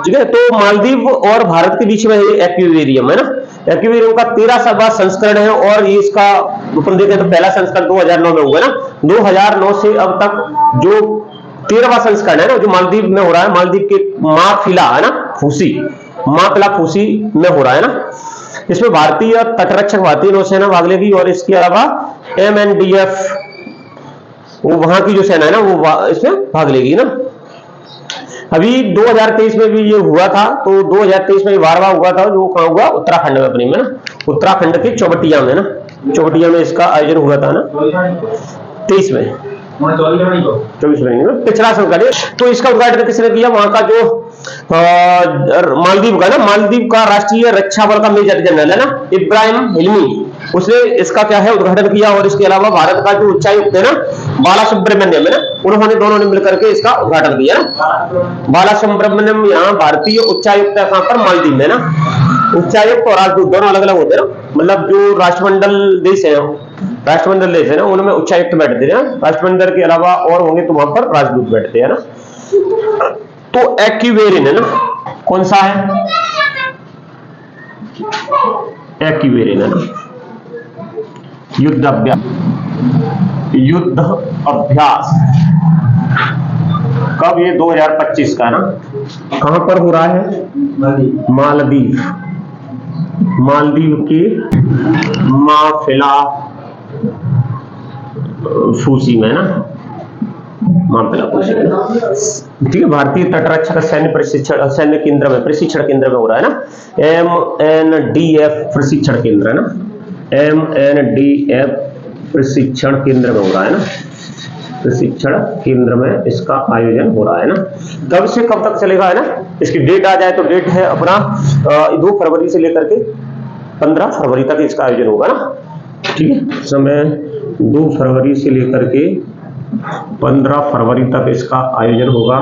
ठीक है। तो मालदीव और भारत के बीच में एक्वेरियम है ना, एक्वेरियम का 13वां संस्करण है और ये इसका अपन देखें तो पहला संस्करण 2009 में हुआ ना। 2009 से अब तक जो 13वां संस्करण है ना, जो मालदीव में हो रहा है, मालदीव के माफिला है ना, फूसी, माफिला फूसी में हो रहा है ना। इसमें भारतीय तटरक्षक, भारतीय नौसेना भाग लेगी और इसके अलावा MNDF, वो वहां की जो सेना है ना, वो इसमें भाग लेगी ना। अभी 2023 में भी ये हुआ था, तो 2023 में 12वां हुआ था, जो कहां हुआ, उत्तराखंड में अपनी में ना, उत्तराखंड के चौबटिया में ना, चौबटिया में इसका आयोजन हुआ था ना 23 में, 24 में पिछला संस्करण। तो इसका उद्घाटन किसने किया, वहां का जो मालदीव का ना, मालदीव का राष्ट्रीय रक्षा बल का मेजर जनरल है ना, इब्राहिम हिल्मी, उसने इसका क्या है उद्घाटन किया। और इसके अलावा भारत का जो उच्चायुक्त है ना, बाला सुब्रमण्यम है ना, उन्होंने दोनों ने मिलकर के इसका उद्घाटन किया ना। बाला सुब्रमण्यम यहाँ भारतीय उच्चायुक्त है, कहां पर, मालदीव में ना। उच्चायुक्त और राजदूत दोनों अलग अलग होते हैं ना, मतलब जो राष्ट्रमंडल देश है, राष्ट्रमंडल देश है ना, उनमें उच्चायुक्त बैठते हैं, राष्ट्रमंडल के अलावा और होंगे तो वहां पर राजदूत बैठते हैं ना। तो एक्वेरियम है ना, कौन सा है, एक्वेरियम है ना, युद्ध अभ्यास, युद्ध अभ्यास कब, ये 2025 का ना। कहां पर हो रहा है, मालदीव, मालदीव के माफिला फूसी में ना, माफिला फूसी में, ठीक है। भारतीय तटरक्षक सैन्य प्रशिक्षण, सैन्य केंद्र में, प्रशिक्षण केंद्र में हो रहा है ना, MNDF प्रशिक्षण केंद्र है ना, MNDF प्रशिक्षण केंद्र में हो रहा है ना, प्रशिक्षण केंद्र में इसका आयोजन हो रहा है ना। कब से कब तक चलेगा है ना, इसकी डेट आ जाए तो डेट है अपना 2 फरवरी से लेकर के 15 फरवरी तक इसका आयोजन होगा ना, ठीक है। समय 2 फरवरी से लेकर के 15 फरवरी तक इसका आयोजन होगा,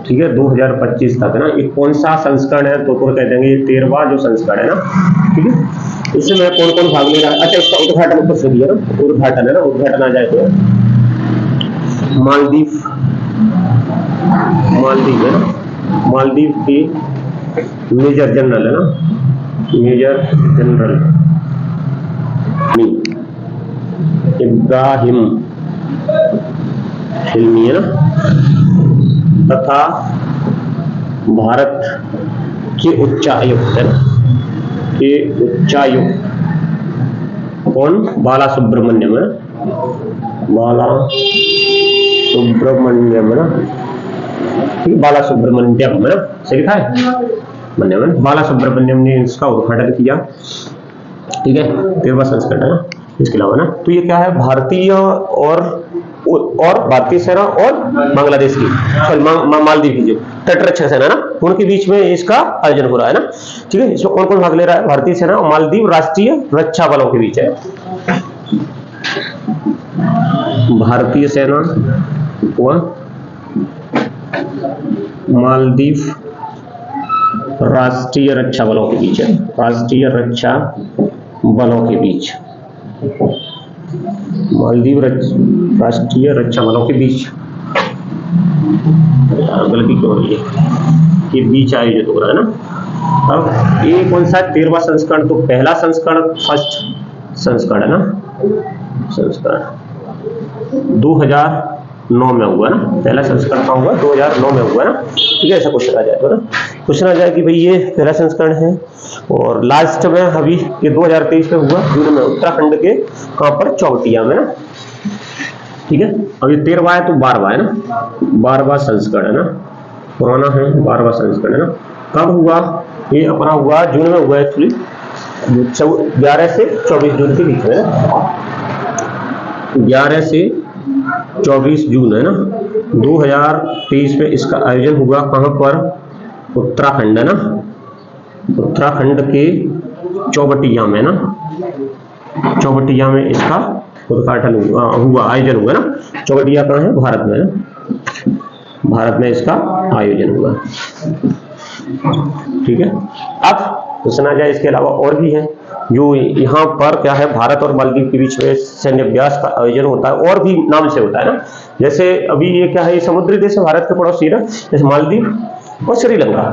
ठीक है, 2025 तक है ना। ये कौन सा संस्करण है, तो कह देंगे ये 13वां जो संस्करण है ना, ठीक है। इसमें कौन कौन भाग ले रहा है, अच्छा इसका उद्घाटन ऊपर से दिया ना, उद्घाटन है ना, उद्घाटन आ जाए तो मालदीव, मालदीव है ना, मालदीव के मेजर जनरल है ना, मेजर जनरल इब्राहिम हिल्मी है ना, तथा भारत के उच्चायुक्त है ना, के उच्चायुक्त कौन, बाला सुब्रमण्यम है, बाला सुब्रमण्यम है ना, ठीक, बाला सुब्रमण्यम है ना, सही लिखा है, बाला सुब्रमण्यम ने इसका उद्घाटन किया, ठीक है, 13वां संस्करण है ना। इसके अलावा ना, तो ये क्या है, भारतीय और भारतीय सेना और बांग्लादेश की, सॉरी मालदीव की जो तटरक्षक सेना ना, उनके बीच में इसका आयोजन हो रहा है ना, ठीक है। इसमें कौन कौन भाग ले रहा है, भारतीय सेना और मालदीव राष्ट्रीय रक्षा बलों के बीच है, भारतीय सेना व मालदीव राष्ट्रीय रक्षा बलों के बीच है, राष्ट्रीय रक्षा बलों के बीच, मालदीव राष्ट्रीय रक्षा बलों के बीच, गलती क्यों हो रही है, के बीच आयोजित हो रहा है ना। अब ये कौन सा 13वां संस्करण, तो पहला संस्करण, फर्स्ट संस्करण है ना, संस्करण 2009 में हुआ ना, पहला संस्करण कहाँ हुआ, 2009 में हुआ ना, ठीक है। ऐसा क्वेश्चन आ जाए तो ना, क्वेश्चन आ जाए कि भाई ये पहला संस्करण है और लास्ट में अभी ये 2023 में हुआ जून में, उत्तराखंड के कहां पर, चौबटिया में ना, ठीक है। अब ये 13वां है तो 12वां है ना, 12वां संस्करण है ना, पुराना है 12वां संस्करण है ना। कब हुआ, ये अपना हुआ जून में हुआ एक्चुअली, 11 से 24 जून के बीच में, 11 से 24 जून है ना 2023 में इसका आयोजन हुआ, कहां पर, उत्तराखंड है ना, उत्तराखंड के चौबटिया में ना, चौबटिया में इसका उद्घाटन हुआ, आयोजन हुआ ना। चौबटिया कहां है, भारत में ना, भारत में इसका आयोजन हुआ, ठीक है। अब सुना जाए इसके अलावा और भी है जो यहाँ पर क्या है, भारत और मालदीव के बीच में सैन्य अभ्यास का आयोजन होता है, और भी नाम से होता है ना। जैसे अभी ये क्या है, ये समुद्री देश है, भारत के पड़ोसी ना, जैसे मालदीव और श्रीलंका,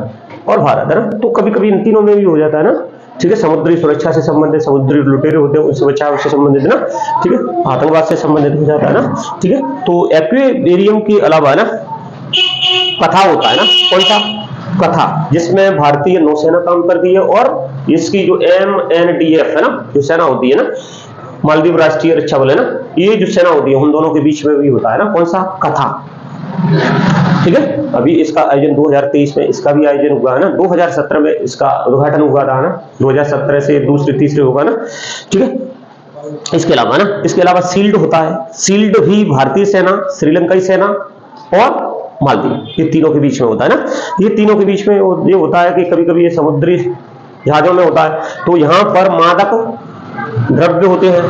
और भारत, है ना। तो कभी कभी इन तीनों में भी हो जाता है ना, ठीक है। समुद्री सुरक्षा से संबंधित, समुद्री लुटेरे होते हैं उनसे बचाव से संबंधित ना, ठीक है। आतंकवाद से संबंधित हो जाता है ना, ठीक है। तो एक्वेरियम के अलावा ना कथा होता है ना, कौन सा, कथा, जिसमें भारतीय नौसेना काम करती है और इसकी जो MNDF है ना, जो सेना होती है ना, मालदीव राष्ट्रीय रक्षा बल है ना, ये जो सेना होती है उन दोनों के बीच में भी होता है ना, कौन सा, कथा, ठीक है। अभी इसका आयोजन 2023 में इसका भी आयोजन हुआ है ना, 2017 में इसका उद्घाटन हुआ था ना, 2017 से दूसरे तीसरे होगा ना, ठीक है। इसके अलावा ना, इसके अलावा शील्ड होता है, शील्ड भी भारतीय सेना, श्रीलंकाई सेना और मालदीव, ये तीनों के बीच में होता है ना। ये तीनों के बीच में ये होता है कि कभी कभी ये समुद्री जहाजों में होता है, तो यहां पर मादक द्रव्य होते हैं,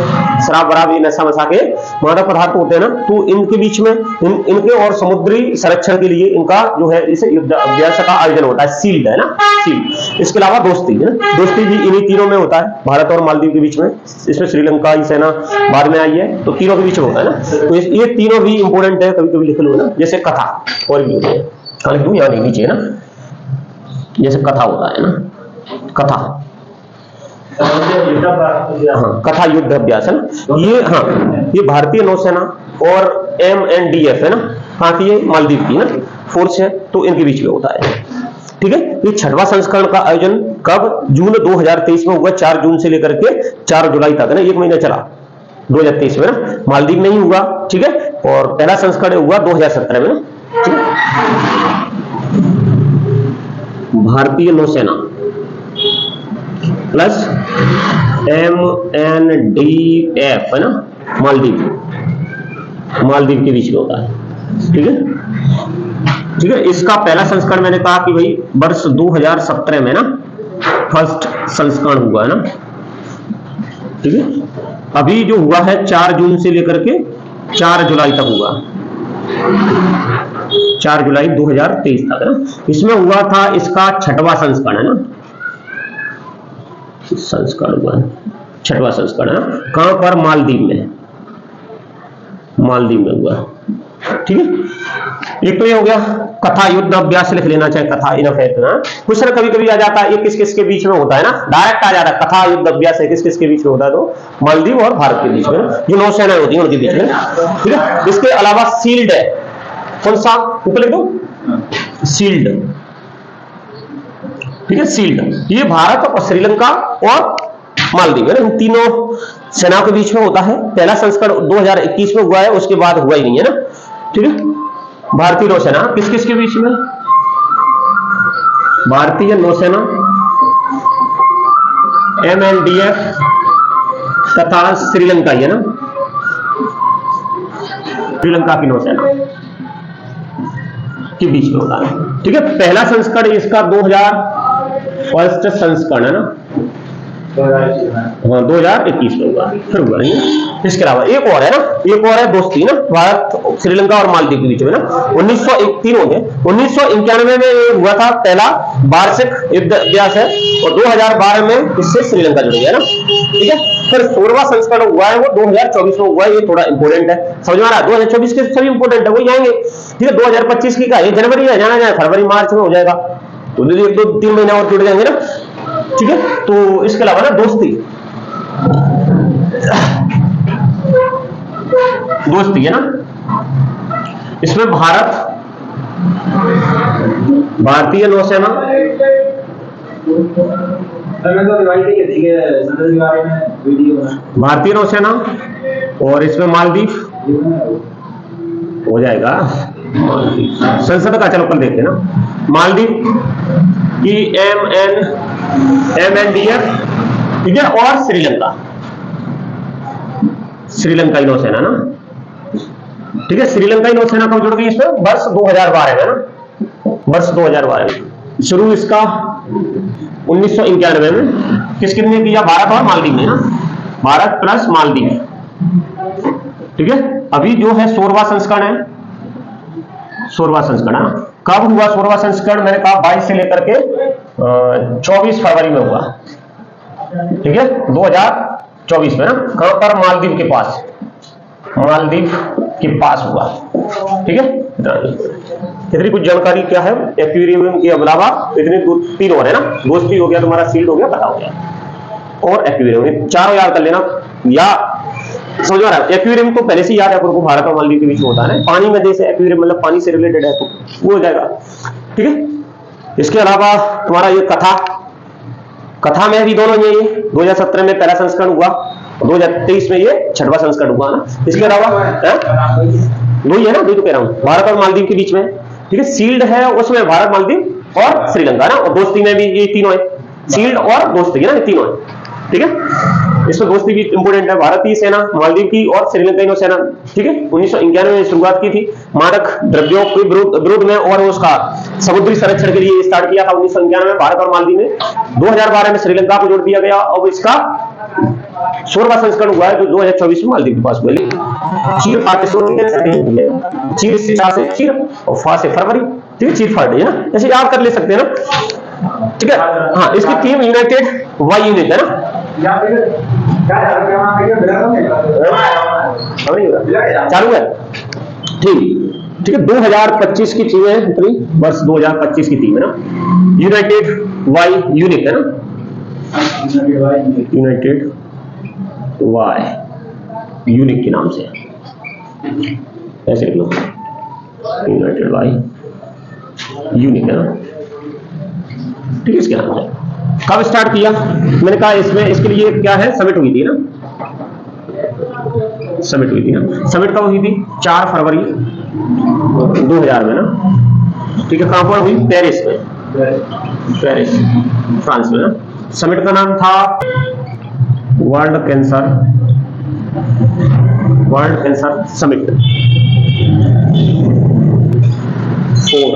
शराब वराब, ये नशा वसा के मादक पदार्थ होते हैं ना, तो इनके बीच में इनके और समुद्री संरक्षण के लिए इनका जो है इसे युद्ध अभ्यास का आयोजन होता है, शील्ड है ना, शील्ड। इसके अलावा दोस्ती है ना, दोस्ती भी इन्हीं तीनों में होता है, भारत और मालदीव के बीच में। इसमें श्रीलंका की सेना बाद में आई है, तो तीनों के बीच में होता है ना। तो ये तीनों भी इंपोर्टेंट है, कभी कभी लिख लो ना, जैसे कथा और भी होते हैं, हालांकि यहाँ नहीं नीचे है ना, जैसे कथा होता है ना, कथा, हाँ, कथा युद्ध अभ्यास है ना, ये, हाँ, ये भारतीय नौसेना और MNDF है ना, हाँ, की ये मालदीव की ना फोर्स है, तो इनके बीच में होता है, ठीक है। ये 6वां संस्करण का आयोजन कब, जून 2023 में हुआ, 4 जून से लेकर के 4 जुलाई तक है ना, 1 महीना चला 2023 में ना, मालदीव में ही हुआ, ठीक है। और पहला संस्करण हुआ 2017 में ना, ठीक है। भारतीय नौसेना प्लस MNDF है ना, मालदीव के बीच में होता है, ठीक है, ठीक है। इसका पहला संस्करण मैंने कहा कि भाई वर्ष 2017 में ना फर्स्ट संस्करण हुआ है ना, ठीक है। अभी जो हुआ है 4 जून से लेकर के 4 जुलाई तक हुआ, 4 जुलाई 2023 तक ना, इसमें हुआ था इसका 6वां संस्करण है ना, संस्करण हुआ 6वां संस्करण है, कहां पर, मालदीव में, मालदीव में हुआ, ठीक है। एक तो ये हो गया कथा युद्ध अभ्यास, लिख लेना चाहे कथा, इनफ है इतना। क्वेश्चन कभी कभी आ जाता है, ये किस किस के बीच में होता है ना, डायरेक्ट आ जाता है, कथा युद्ध अभ्यास है किस किस के बीच में होता है, तो मालदीव और भारत के बीच में, जो नौसेना होती है उनके बीच में, ठीक है। इसके अलावा शील्ड है, कौन सा, ऊपर लिख दो, शील्ड, ठीक है, शील्ड, ये भारत और श्रीलंका और मालदीव है ना, इन तीनों सेनाओं के बीच में होता है। पहला संस्करण 2021 में हुआ है, उसके बाद हुआ ही नहीं है ना, ठीक है। भारतीय नौसेना किस किस के बीच में, भारतीय नौसेना, MNDF तथा श्रीलंका है ना, श्रीलंका की नौसेना के बीच में होता है, ठीक है। पहला संस्करण इसका 2001 संस्करण है ना, हाँ 2021 में हुआ, फिर हुआ नहीं। इसके अलावा एक और है ना, एक और है दोस्ती ना, भारत श्रीलंका और मालदीव के बीच में ना, 1903 हो गए, 1991 में ये हुआ था पहला वार्षिक युद्ध अभ्यास है, और 2012 में इससे श्रीलंका जुड़ गया ना, ठीक है। फिर 16वां संस्करण हुआ है वो 2024 में हुआ है, ये थोड़ा इंपोर्टेंट है, समझ में आ रहा है। 2024 के सभी इंपोर्टेंट है, वही आएंगे, ठीक है। 2025 की का ये जनवरी है, जाना जाए फरवरी मार्च में हो जाएगा, तो 1-2-3 महीने और जुड़ जाएंगे ना, ठीक है। तो इसके अलावा ना दोस्ती, दोस्ती है ना, इसमें भारतीय नौसेना, भारतीय नौसेना, और इसमें मालदीव हो जाएगा, संसद का चलो कल देखते ना, मालदीव की MNDF, ठीक है, और श्रीलंका, श्रीलंकाई नौसेना ना, ठीक है। श्रीलंकाई नौसेना कब जुड़ गई इसमें, वर्ष 2012 में ना, वर्ष 2012 में शुरू इसका 1991 में, किस किसने किया, भारत और मालदीव ने ना, भारत प्लस मालदीव, ठीक है। अभी जो है 16वां संस्करण है, 16वां संस्करण कब हुआ, 16वां संस्करण मैंने कहा 22 से लेकर के 24 फरवरी में हुआ, ठीक है, 2024 में ना, कहां पर, मालदीव के पास, मालदीव के पास हुआ। ठीक है, इतनी कुछ जानकारी क्या है एक्वेरियम के अलावा, इतने तीन और है ना, गोश्ती हो गया तुम्हारा, सील्ड हो गया, कथा हो गया और एक्वेरियम, चारों याद कर लेना। या समझ आ रहा है, एक्वेरियम तो पहले से याद है आपको, भारत और मालदीव के बीच में होता है ना, पानी में जैसे एक्वेरियम मतलब पानी से रिलेटेड है तो वो हो जाएगा। ठीक है, इसके अलावा तुम्हारा ये कथा में भी दोनों ये 2017 में पहला संस्करण हुआ, 2023 में ये छठवां संस्करण हुआ ना। इसके अलावा वही है ना, वही तो कह रहा हूं, भारत और मालदीव के बीच में। ठीक है, सील्ड है उसमें भारत, मालदीव और श्रीलंका ना, और दोस्ती में भी ये तीनों है, सील्ड और दोस्ती है ना, ये तीनों है। ठीक है, इसमें दोस्ती भी इंपोर्टेंट है, भारतीय सेना, मालदीव की और श्रीलंकाई नौसेना। ठीक है, 1991 में शुरुआत की थी मादक द्रव्यों के विरोध में और उसका समुद्री संरक्षण के लिए स्टार्ट किया था 1991 में भारत और मालदीव में। 2012 में श्रीलंका को जोड़ दिया गया और इसका 16वां संस्करण हुआ है जो 2024 में मालदीव के पास हुआ। चीर से चीर और फा से फरवरी, ठीक है, चीर फाड़ है ना, ऐसे याद कर ले सकते हैं ना। ठीक है, हाँ, इसकी थीम यूनाइटेड वाई यूनिट है ना, चालू है। ठीक है, 2025 की थीम है, कितनी वर्ष 2025 की थीम है ना, यूनाइटेड वाई यूनिट है ना, यूनाइटेड वाई यूनिट के नाम से ऐसे लिख लो, यूनाइटेड वाई यूनिट है ना। ठीक है, इसके नाम से कब स्टार्ट किया, मैंने कहा इसमें इसके लिए क्या है, समिट हुई थी ना, समिट हुई थी ना, समिट कब हुई थी, 4 फरवरी 2000 में ना। ठीक है, कहां पर हुई, पेरिस में, पेरिस फ्रांस में ना। समिट का नाम था world cancer summit for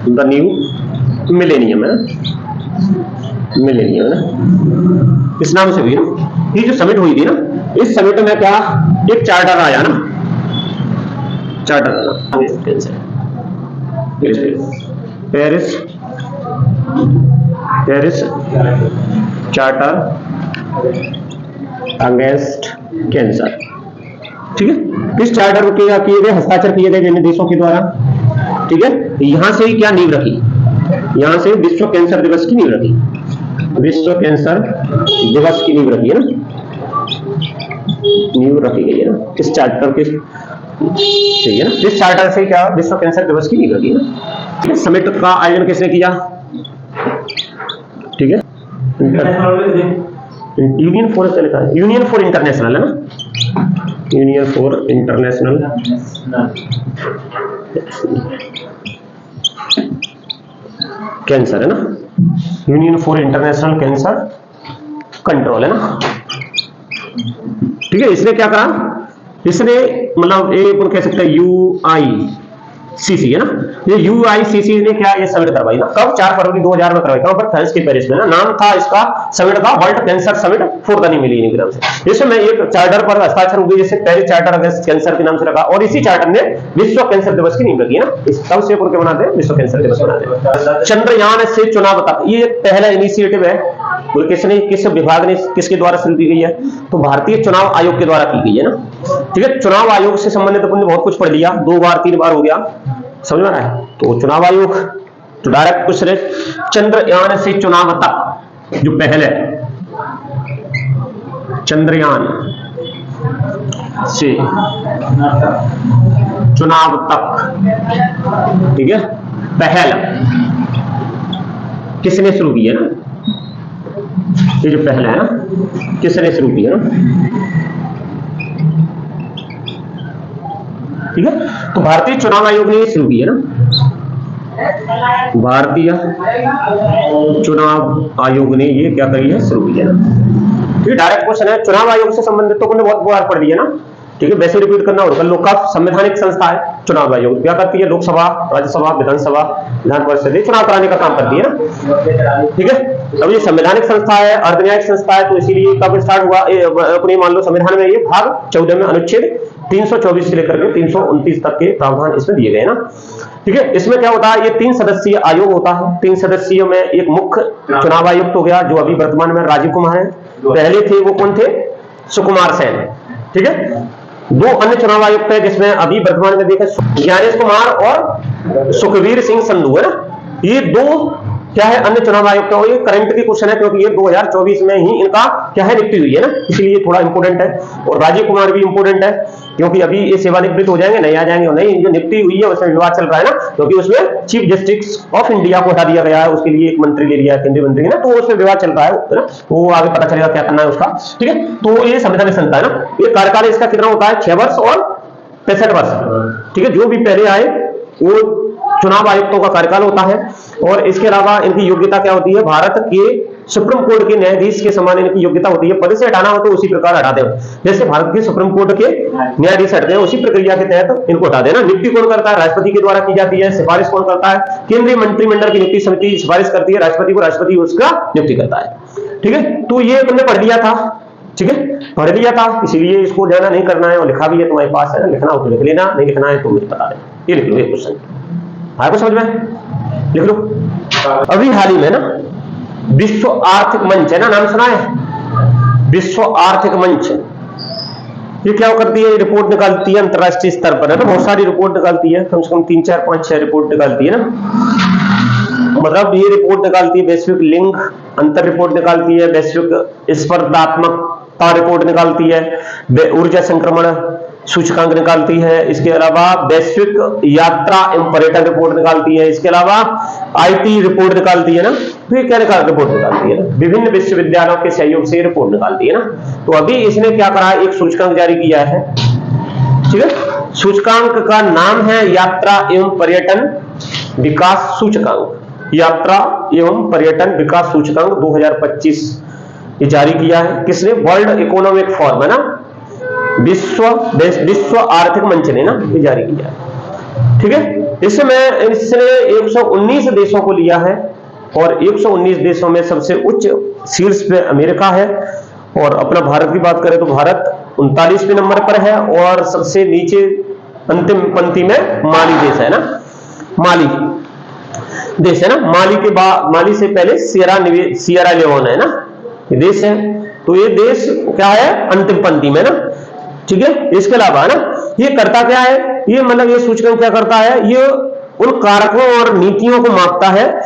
the new millennium है, मिलेनियम है ना, इस नाम से हुई ना। ये जो समिट हुई थी ना, इस समिट में क्या एक चार्टर आया ना, charter Paris charter against cancer. ठीक है, इस चार्टर के किए गए हस्ताक्षर किए गए विभिन्न देशों के द्वारा। ठीक है, यहां से ही क्या नींव रखी, यहां से विश्व कैंसर दिवस की नींव रखी, विश्व कैंसर दिवस की नींव रखी है ना, नींव रखी गई है ना इस चार्टर के से, है ना, इस चार्टर से क्या विश्व कैंसर दिवस की नींव रखी है ना। ठीक है, समिट का आयोजन किसने किया, ठीक है, यूनियन फॉर लिखा है, यूनियन फॉर इंटरनेशनल है ना, यूनियन फॉर इंटरनेशनल कैंसर है ना, union for international cancer control है ना। ठीक है, इसने क्या कहा, इसने मतलब एक कह सकते हैं यूआईसीसी है ना, ये यूआईसीसी ने क्या ये समिट करवाई ना, कब, 4 फरवरी 2000 में करवाई, कहां पर, फ्रांस के पेरिस में ना। नाम था इसका समिट का world cancer summit for the new millennium के नाम से। इसमें एक चार्टर पर हस्ताक्षर हुए, जैसे पेरिस चार्टर अगेंस्ट कैंसर के नाम से रखा, और इसी चार्टर ने विश्व कैंसर दिवस की नींव रखी है ना, इस तब से उनके बनाते हैं विश्व कैंसर दिवस बनाते हैं। चंद्रयान से चुनाव तक, ये पहला इनिशिएटिव है, किसने, किस विभाग ने, किसके द्वारा शुरू की गई है, तो भारतीय चुनाव आयोग के द्वारा की गई है ना। ठीक है, चुनाव आयोग से संबंधित अपन ने बहुत कुछ पढ़ लिया, 2 बार 3 बार हो गया, समझ में आ रहा है। तो चुनाव आयोग तो डायरेक्ट कुछ रहे, चंद्रयान से चुनाव तक, जो पहले चंद्रयान से चुनाव तक, ठीक है, पहल किसने शुरू की है ना, ये जो पहला है ना, किसने शुरू किया ना। ठीक है, तो भारतीय चुनाव आयोग ने शुरू किया ना, भारतीय चुनाव आयोग ने ये क्या करी है, शुरू किया ना। ठीक है, डायरेक्ट क्वेश्चन है, चुनाव आयोग से संबंधित तो बहुत बार पढ़ लिया ना। ठीक है, वैसे रिपीट करना होगा। लोक का संवैधानिक संस्था है चुनाव आयोग, क्या करती है, लोकसभा, राज्यसभा, विधानसभा, विधान परिषद चुनाव कराने का काम करती है ना। ठीक है, अब ये संवैधानिक संस्था है, अर्धन्यायिक संस्था है, तो इसीलिए कब स्टार्ट हुआ, अपने मान लो संविधान में ये भाग 14 में अनुच्छेद 324 से लेकर के 329 तक के प्रावधान इसमें दिए गए ना। ठीक है, इसमें क्या होता है, ये 3 सदस्यीय आयोग होता है। 3 सदस्यीय में एक मुख्य चुनाव आयुक्त हो गया, जो अभी वर्तमान में राजीव कुमार है। पहले थे वो कौन थे, सुकुमार सेन। ठीक है, दो अन्य चुनाव आयुक्त है जिसमें अभी वर्तमान में देखें ज्ञानेश कुमार और सुखवीर सिंह संधू है ना, ये दो क्या है अन्य चुनाव आयुक्त है। और ये करंट की क्वेश्चन है क्योंकि ये 2024 में ही इनका क्या है नियुक्ति हुई है ना, इसलिए थोड़ा इंपोर्टेंट है। और राजीव कुमार भी इंपोर्टेंट है क्योंकि अभी ये सेवानिवृत्त हो जाएंगे, नहीं आ जाएंगे, नहीं जो नियुक्ति हुई है उसमें विवाद चल रहा है ना, क्योंकि उसमें चीफ जस्टिस ऑफ इंडिया को हटा दिया गया है, उसके लिए एक मंत्री ले लिया है, केंद्रीय मंत्री है ना, तो उसमें विवाद चल रहा है ना, वो आगे पता चलेगा क्या करना है उसका, ठीक है। तो ये संविधान संस्था है ना, ये कार्यकाल इसका कितना होता है 6 वर्ष और 65 वर्ष, ठीक है। जो भी पहले आए वो चुनाव आयुक्तों का कार्यकाल होता है। और इसके अलावा इनकी योग्यता क्या होती है, भारत के सुप्रीम कोर्ट के न्यायाधीश के समान इनकी योग्यता होती है। पद से हटाना हो तो उसी प्रकार हटा दे, जैसे भारत के सुप्रीम कोर्ट के न्यायाधीश हटते हैं उसी प्रक्रिया के तहत इनको हटा देना। नियुक्ति कौन करता है, राष्ट्रपति के द्वारा की जाती है। सिफारिश कौन करता है, केंद्रीय मंत्रिमंडल की नियुक्ति समिति सिफारिश करती है राष्ट्रपति को, राष्ट्रपति उसका नियुक्ति करता है, ठीक है। तो ये तुमने पढ़ लिया था, ठीक है, पढ़ लिया था, इसीलिए इसको जाना नहीं करना है। और लिखा भी है तुम्हारे पास है ना, लिखना हो तो लिख लेना, नहीं लिखना है तो मुझे बता देना। ये लिख लो, ये क्वेश्चन आपको समझ में, लिख लो। अभी हाल ही में ना विश्व आर्थिक मंच है ना, नाम सुना है, विश्व आर्थिक मंच, ये क्या करती है, रिपोर्ट निकालती है अंतरराष्ट्रीय स्तर पर है ना, बहुत सारी रिपोर्ट निकालती है, कम से कम 3, 4, 5, 6 रिपोर्ट निकालती है ना। मतलब ये रिपोर्ट निकालती है वैश्विक लिंग अंतर रिपोर्ट निकालती है, वैश्विक स्पर्धात्मकता रिपोर्ट निकालती है, ऊर्जा संक्रमण सूचकांक निकालती है, इसके अलावा वैश्विक यात्रा एवं पर्यटन रिपोर्ट निकालती है, इसके अलावा आईटी रिपोर्ट निकालती है ना। तो ये क्या रिपोर्ट निकालती है ना, विभिन्न विश्वविद्यालयों के सहयोग से रिपोर्ट निकालती है ना। तो अभी इसने क्या करा, एक सूचकांक जारी किया है, ठीक है। सूचकांक का नाम है यात्रा एवं पर्यटन विकास सूचकांक, यात्रा एवं पर्यटन विकास सूचकांक 2025 ये जारी किया है। किसने, वर्ल्ड इकोनॉमिक फोरम है ना, विश्व आर्थिक मंच ने ना ये जारी किया है, ठीक है। इसमें इसने 119 देशों को लिया है और 119 देशों में सबसे उच्च शीर्ष पे अमेरिका है। और अपना भारत की बात करें तो भारत 39वें नंबर पर है और सबसे नीचे अंतिम पंक्ति में माली देश है ना, माली देश है ना। माली के बाद, माली से पहले सियरा लियोन है ना, ये देश है। तो ये देश क्या है, अंतिम पंक्ति में ना, ठीक है। इसके अलावा ना ये करता क्या है, ये मतलब ये सूचकांक क्या करता है, ये उन कारकों और नीतियों को मापता है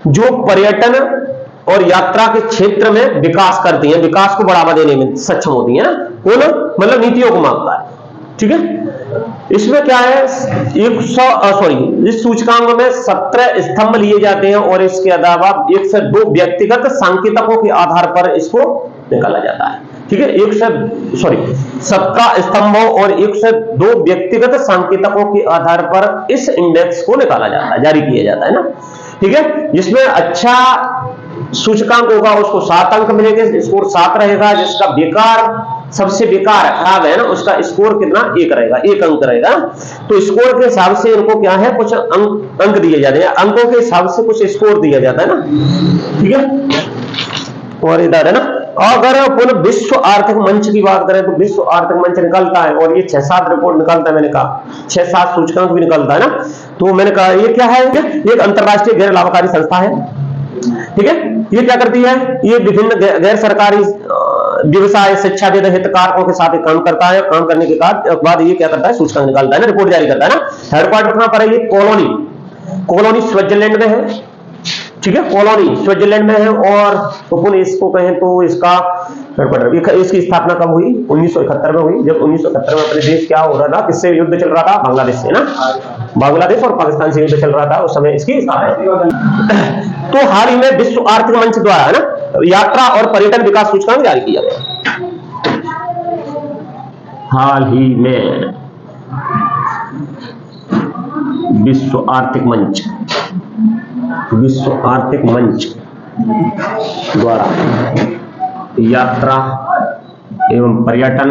जो पर्यटन और यात्रा के क्षेत्र में विकास करती हैं, विकास को बढ़ावा देने में सक्षम होती है ना, कौन, मतलब नीतियों को मापता है, ठीक है। इसमें क्या है, इस सूचकांक में 17 स्तंभ लिए जाते हैं और इसके अलावा 1 से 2 व्यक्तिगत सांकेतकों के आधार पर इसको निकाला जाता है, ठीक है। 17 स्तंभों और 1 से 2 व्यक्तिगत सांकेतकों के आधार पर इस इंडेक्स को निकाला जाता है, जारी किया जाता है ना, ठीक है। जिसमें अच्छा सूचकांक होगा उसको 7 अंक मिलेंगे, स्कोर 7 रहेगा। जिसका बेकार, सबसे बेकार खराब है ना, उसका स्कोर कितना, 1 रहेगा, 1 अंक रहेगा। तो स्कोर के हिसाब से इनको क्या है, कुछ अंक दिए जाते हैं, अंकों के हिसाब से कुछ स्कोर दिया जाता है ना, ठीक है। और इधर है ना, अगर अपन विश्व आर्थिक मंच की बात करें तो विश्व आर्थिक मंच निकलता है और ये 6-7 रिपोर्ट निकलता है, मैंने कहा 6-7 सूचकांक भी निकलता है ना। तो मैंने कहा ये क्या है, एक अंतरराष्ट्रीय गैर लाभकारी संस्था है, ठीक है। ये क्या करती है, ये विभिन्न गैर सरकारी व्यवसाय शिक्षाविद हितधारकों के साथ काम करता है। काम करने के बाद ये क्या करता है, सूचकांक निकालता है ना, रिपोर्ट जारी करता है ना। हेडक्वार्टर कहां पर है, ये कोलोनी स्विट्जरलैंड में है, ठीक है, कॉलोनी स्विट्जरलैंड में है। और अपन इसको कहें तो इसका इसकी स्थापना कब हुई, 1971 में हुई। जब 1971 में अपने देश क्या हो रहा था, किससे युद्ध चल रहा था, बांग्लादेश से ना, बांग्लादेश और पाकिस्तान से युद्ध चल रहा था, उस समय इसकी स्थापना। तो हाल ही में विश्व आर्थिक मंच द्वारा है ना यात्रा और पर्यटन विकास सूचकांक जारी किया गया, हाल ही में विश्व आर्थिक मंच द्वारा यात्रा एवं पर्यटन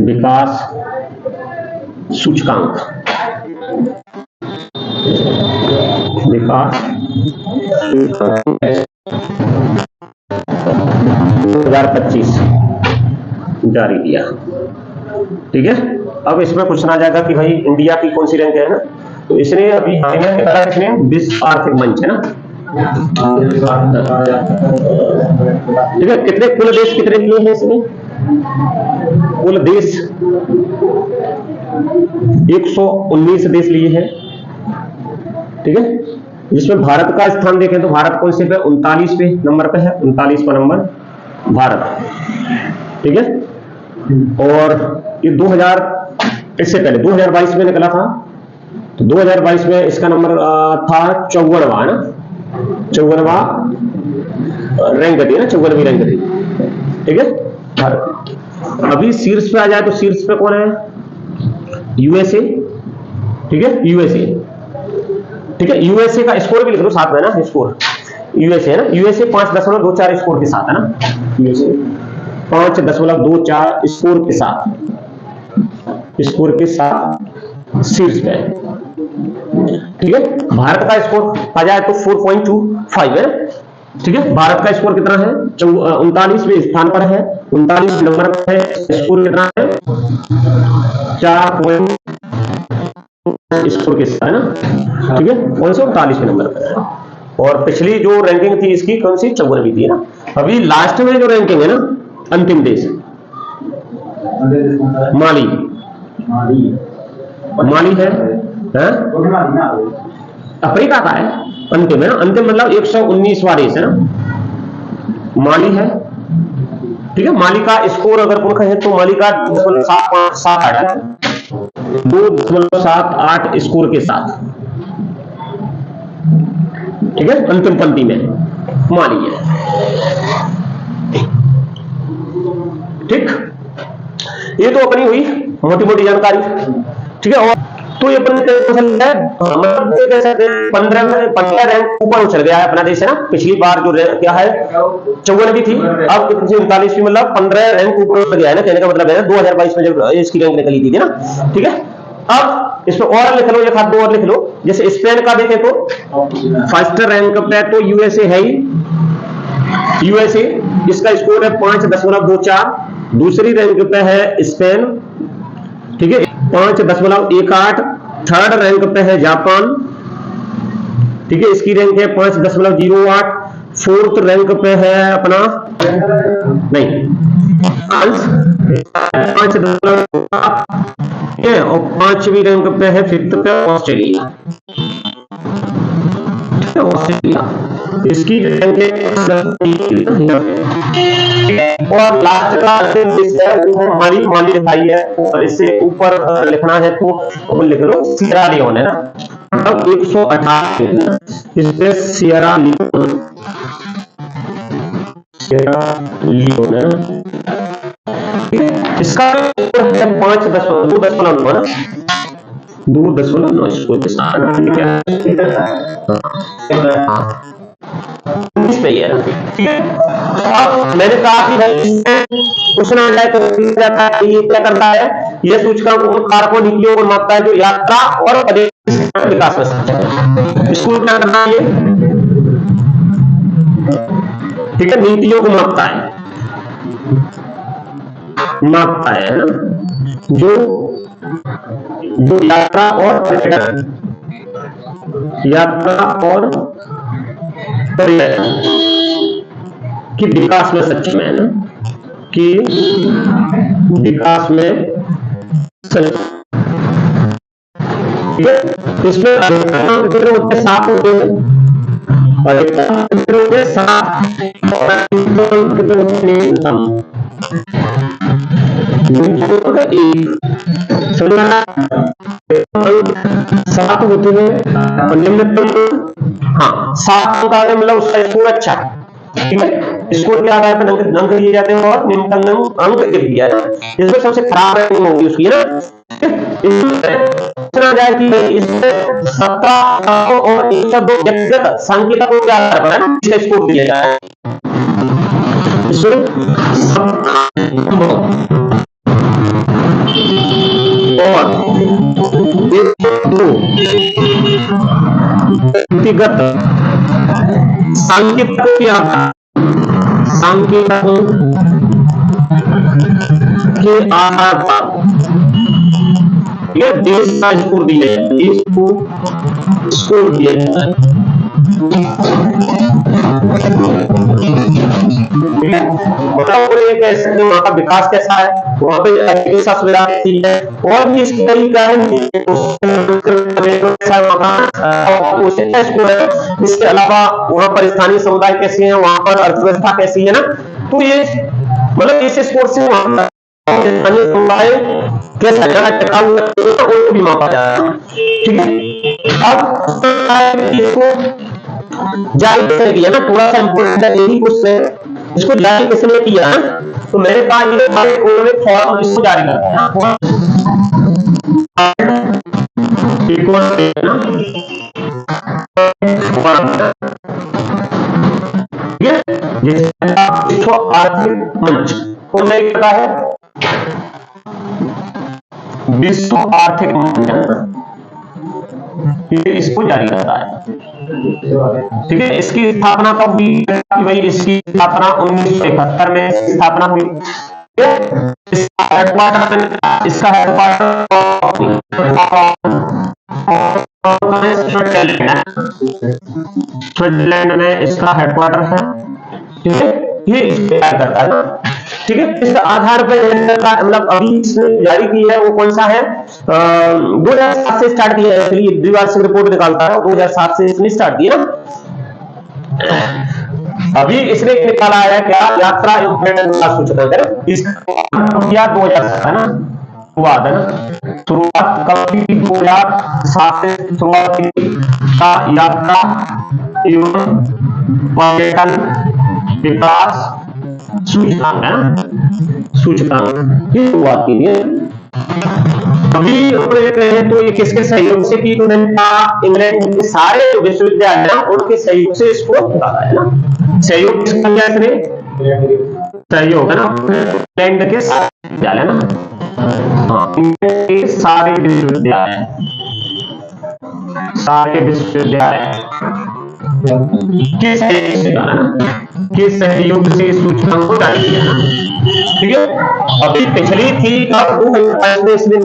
विकास सूचकांक 2025 जारी किया, ठीक है। अब इसमें पूछना आ जाएगा कि भाई इंडिया की कौन सी रैंक है ना, तो इसने अभी इसने विश्व आर्थिक मंच है ना, ठीक है। कितने कुल देश कितने लिए हैं इसमें, कुल देश 119 देश लिए हैं, ठीक है, जिसमें भारत का स्थान देखें तो भारत कौन से पे 39वें नंबर पे है, 39वां नंबर भारत, ठीक है। और ये 2000 इससे पहले 2022 में निकला था, तो 2022 में इसका नंबर था 54वां, है ना, 54वां रैंक थी ना, 54वीं रैंक थी, ठीक है भारत। अभी शीर्ष पे आ जाए तो शीर्ष पे कौन है, यूएसए, ठीक है, यूएसए, ठीक है। यूएसए का स्कोर भी लिख लो साथ में ना, स्कोर यूएसए है ना, यूएसए 5.24 स्कोर के साथ है ना, यूएसए 5.24 स्कोर के साथ शीर्ष पे, ठीक है। भारत का स्कोर आ जाए तो 4.25 है, ठीक है। भारत का स्कोर कितना है, 39वें स्थान पर है, 39 नंबर पर है, स्कोर कितना है 4 स्कोर के साथ है ना, ठीक है, 39वें नंबर पर है। और पिछली जो रैंकिंग थी इसकी कौन सी, 54वीं थी ना। अभी लास्ट में जो रैंकिंग है ना, अंतिम देश माली, माली है, अफ्रीका का है, अंतिम है ना, अंतिम मतलब 119वां देश है ना, माली है, ठीक है। माली का स्कोर अगर कौन कहे तो माली का 2.78 स्कोर के साथ, ठीक है, अंतिम पंक्ति में माली है, ठीक। ये तो अपनी हुई मोटी मोटी जानकारी, ठीक है। और तो ये अपन है मतलब 15 रैंक ऊपर उछल गया है अपना देश है ना। पिछली बार जो क्या है 54वीं थी, अब 39वीं, मतलब 15 रैंक ऊपर उठ गया है ना, कहने का मतलब है 2022 में जब इसकी रैंक निकली थी ना, ठीक है। अब इसमें और लिख लो, एक हाथ दो और लिख लो, जैसे स्पेन का देखें तो फर्स्ट रैंक पे तो यूएसए है ही, यूएसए इसका स्कोर है 5.24, दूसरी रैंक पे है स्पेन, ठीक है 5.18, थर्ड रैंक पे है जापान, ठीक है, इसकी रैंक है 5.08, फोर्थ रैंक पे है अपना नहीं फ्रांस 5.8, और 5वीं रैंक पे है फिफ्थ पे ऑस्ट्रेलिया, ऑस्ट्रेलिया इसकी रैंक है, और लास्ट का हमारी माली दिखाई है, और इससे ऊपर लिखना है तो लिख लो सियरा लियोन है ना, अब 118 इससे सियरा लियोन, सियरा लियोन है, इसका 5.2.9 ना, 2.9 इसको मैंने कहा कि भाई पूछना जाए तो जाता है, ये क्या करता है, ये सूचकांक उन कारकों नीतियों को मापता है जो यात्रा और विकास में सक्षम है। इसको क्या करना है, ठीक है, नीतियों को मापता है ना, जो यात्रा और पर्यटन कि विकास में सक्षम है ना, कि विकास में इसमें होते 7 होते हैं, और 7 होते हैं, और निम्नतम हाँ 7 का मतलब उसका स्कोर अच्छा, ठीक है, स्कोर क्या आता है, अंक दिए जाते हैं और निम्नतम अंक दिया जाता है, इसमें सबसे खराब रैंकिंग होगी उसकी ना। सोचना जाए कि इसमें 17 और 102 व्यक्तिगत सांकेतिकों के आधार पर है ना इसका स्कोर दिया जाता है, और व्यक्तिगत सांकेतिकों के आधार पर ये देश का स्कोर दिया जाता है, देश को स्कोर दिया जाता है, मतलब ये कैसे वहाँ का विकास कैसा है, वहाँ पे चिकित्सा सुविधा कैसी है, और भी इसकी कई कारण है। इसके अलावा वहाँ पर स्थानीय समुदाय कैसे हैं, वहाँ पर अर्थव्यवस्था कैसी है ना, तो ये मतलब इस स्कोर से स्थानीय समुदाय कैसा टिकाऊ उनको भी मापा जाता है। ठीक है, अब इसको जारी किसने किया ना, थोड़ा सा इम्पोर्टेंट है यही क्वेश्चन, इसको जारी किसने किया, तो मेरे पास ये उन्होंने फॉर्म इसको जारी करता है विश्व आर्थिक मंच कौन जारी करता है, विश्व आर्थिक मंच ये इसको जारी करता है। ठीक है, इसकी स्थापना कब हुई, भाई इसकी स्थापना 1971 में स्थापना हुई। इसका स्विट्जरलैंड में इसका हेडक्वार्टर है। ठीक है, ये करता है। ठीक है, इस आधार पर मतलब अभी इसने जारी की है वो कौन सा है, 2007 से स्टार्ट किया है, द्विवार्षिक रिपोर्ट निकालता है 2007 से इसने स्टार्ट किया। अभी इसने निकाला है क्या, यात्रा सूचकांक है, इसका 2007 है ना, शुरुआत है ना, शुरुआत कब की, 2007 से शुरुआत की यात्रा एवं पर्यटन विकास सूचकांक है, सूचकांक की शुरुआत की है। अभी तो ये किसके सहयोग से की, तो इंग्लैंड के सारे विश्वविद्यालय ना उनके सहयोग से इसको निकाला है ना, सहयोग किसका किया इसने, सहयोग है ना इंग्लैंड के सारे विश्वविद्यालय ना, हाँ इंग्लैंड के सारे विश्वविद्यालय, सारे विश्वविद्यालय के सहयोग से सूचकांक को जारी किया। ठीक है, अभी पिछली थी 2022 में,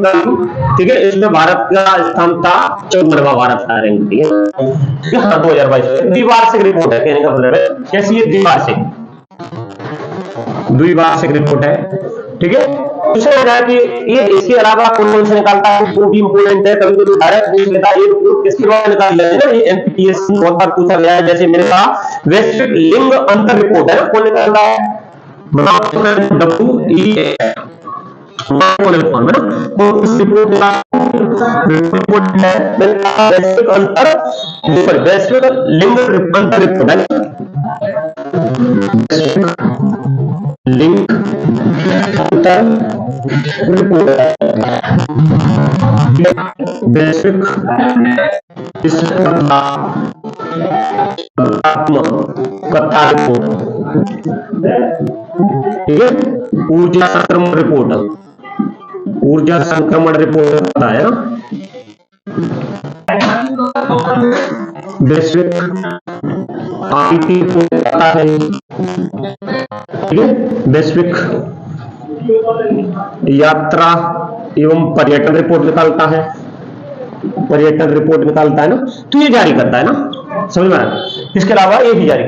ठीक है, इसमें भारत का स्थान था 14वां, भारत का रैंक। ठीक है, 2022 द्विवार्षिक रिपोर्ट है, कहने का मतलब है कैसी है, द्विवार्षिक रिपोर्ट है। ठीक है, पूछा जाए कि ये इसके अलावा कौन से निकालता है, वो भी इंपोर्टेंट है, कभी कभी भारत पूछ लेता है ये किसके द्वारा निकाल लेते हैं ना, ये एनपीटीएस बहुत बार पूछा गया है। जैसे मैंने कहा वैश्विक लिंग अंतर रिपोर्ट है, कौन निकालता है, वैश्विक अंतर, वैश्विक लिंग अंतर रिपोर्ट है, लिंग अंतर रिपोर्ट, वैश्विक ठीक है, ऊर्जा संक्रमण रिपोर्ट, ऊर्जा संक्रमण रिपोर्ट है ना, वैश्विक आईटी रिपोर्ट है। ठीक है, वैश्विक यात्रा एवं पर्यटन रिपोर्ट निकालता है, पर्यटन रिपोर्ट निकालता है ना, तो ये जारी करता है ना, समझ में आया। इसके अलावा ये भी जारी